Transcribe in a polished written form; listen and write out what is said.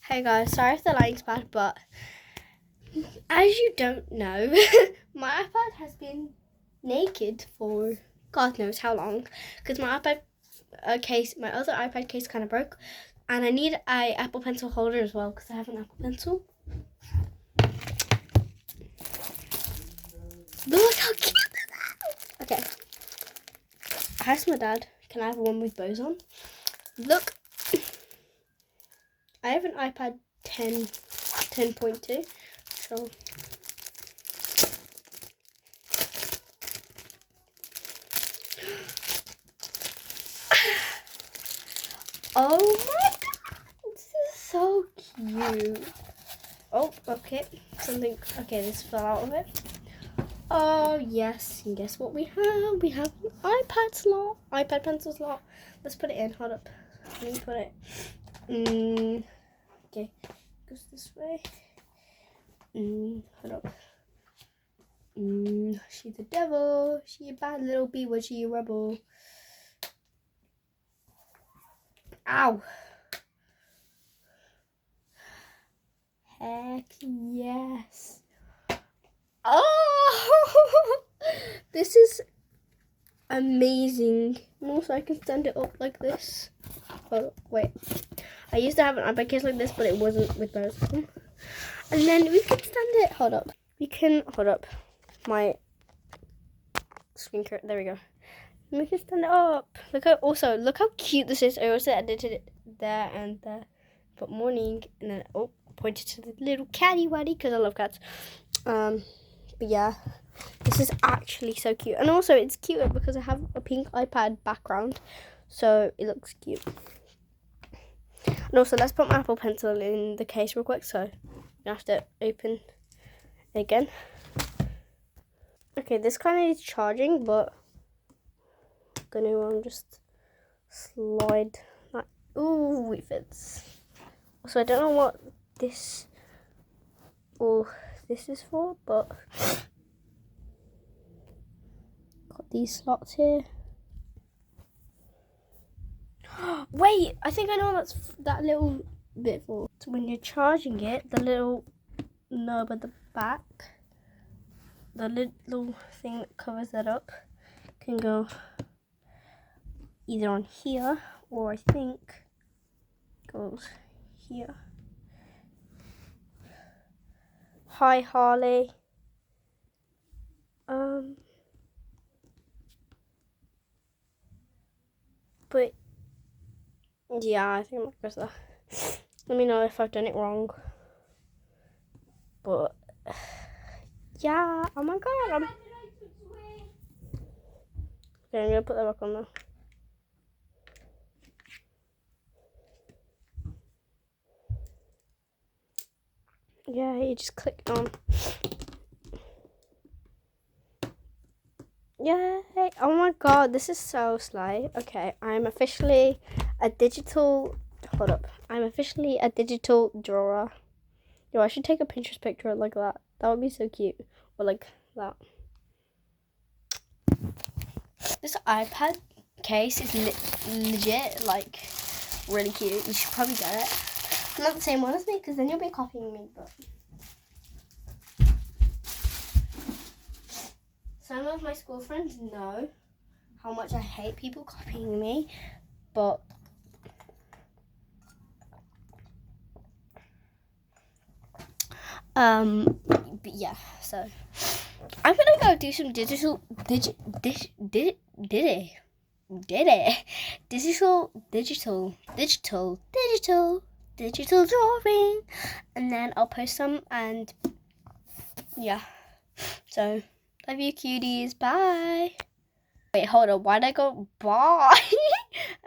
Hey guys, sorry if the lighting's bad, but as you don't know, my iPad has been naked for God knows how long, because my iPad case, my other iPad case kind of broke, and I need a Apple Pencil holder as well because I have an Apple Pencil. Look how cute that is! Okay, I asked my dad, can I have one with bows on? Look, I have an iPad 10.2, so oh my god, this is so cute. Oh, okay, okay, this fell out of it. Oh yes, and guess what we have? We have an iPad slot, iPad pencil slot. Let's put it in, hold up. Let me put it, okay, goes this way. Hold up. She's a devil, she a bad little bee, was she a rebel? Ow. Heck yes. Oh, this is amazing. And also I can stand it up like this. Oh, wait. I used to have an iPad case like this, but it wasn't with both of them. And then we can stand it, hold up. We can, hold up, my screen curtain, there we go. And we can stand it up. Look how cute this is. I also edited it there and there. Put morning, and then, pointed to the little catty waddy, because I love cats. But yeah, this is actually so cute. And also it's cute because I have a pink iPad background, so it looks cute. And also let's put my Apple Pencil in the case real quick, so I have to open it again. Okay, this kind of needs charging, but I'm gonna just slide that. Ooh, it fits. So I don't know what this is for, but got these slots here. Wait, I think I know what that little bit for. So when you're charging it, the little knob at the back, the little thing that covers that up, can go either on here, or I think goes here. Hi Harley. But yeah, I think it goes there. Let me know if I've done it wrong. But yeah, oh my god. Okay, I'm gonna put that back on now. Yeah, you just clicked on. Yay! Oh my god, this is so slay. Okay, I'm officially a digital. Hold up. I'm officially a digital drawer. Yo, I should take a Pinterest picture like that. That would be so cute. Or like that. This iPad case is legit, like, really cute. You should probably get it. Not the same one as me, because then you'll be copying me, but some of my school friends know how much I hate people copying me, but yeah, so I'm gonna go do some digital drawing, and then I'll post some, and yeah, so love you cuties, bye. Wait, hold on, why'd I go bye?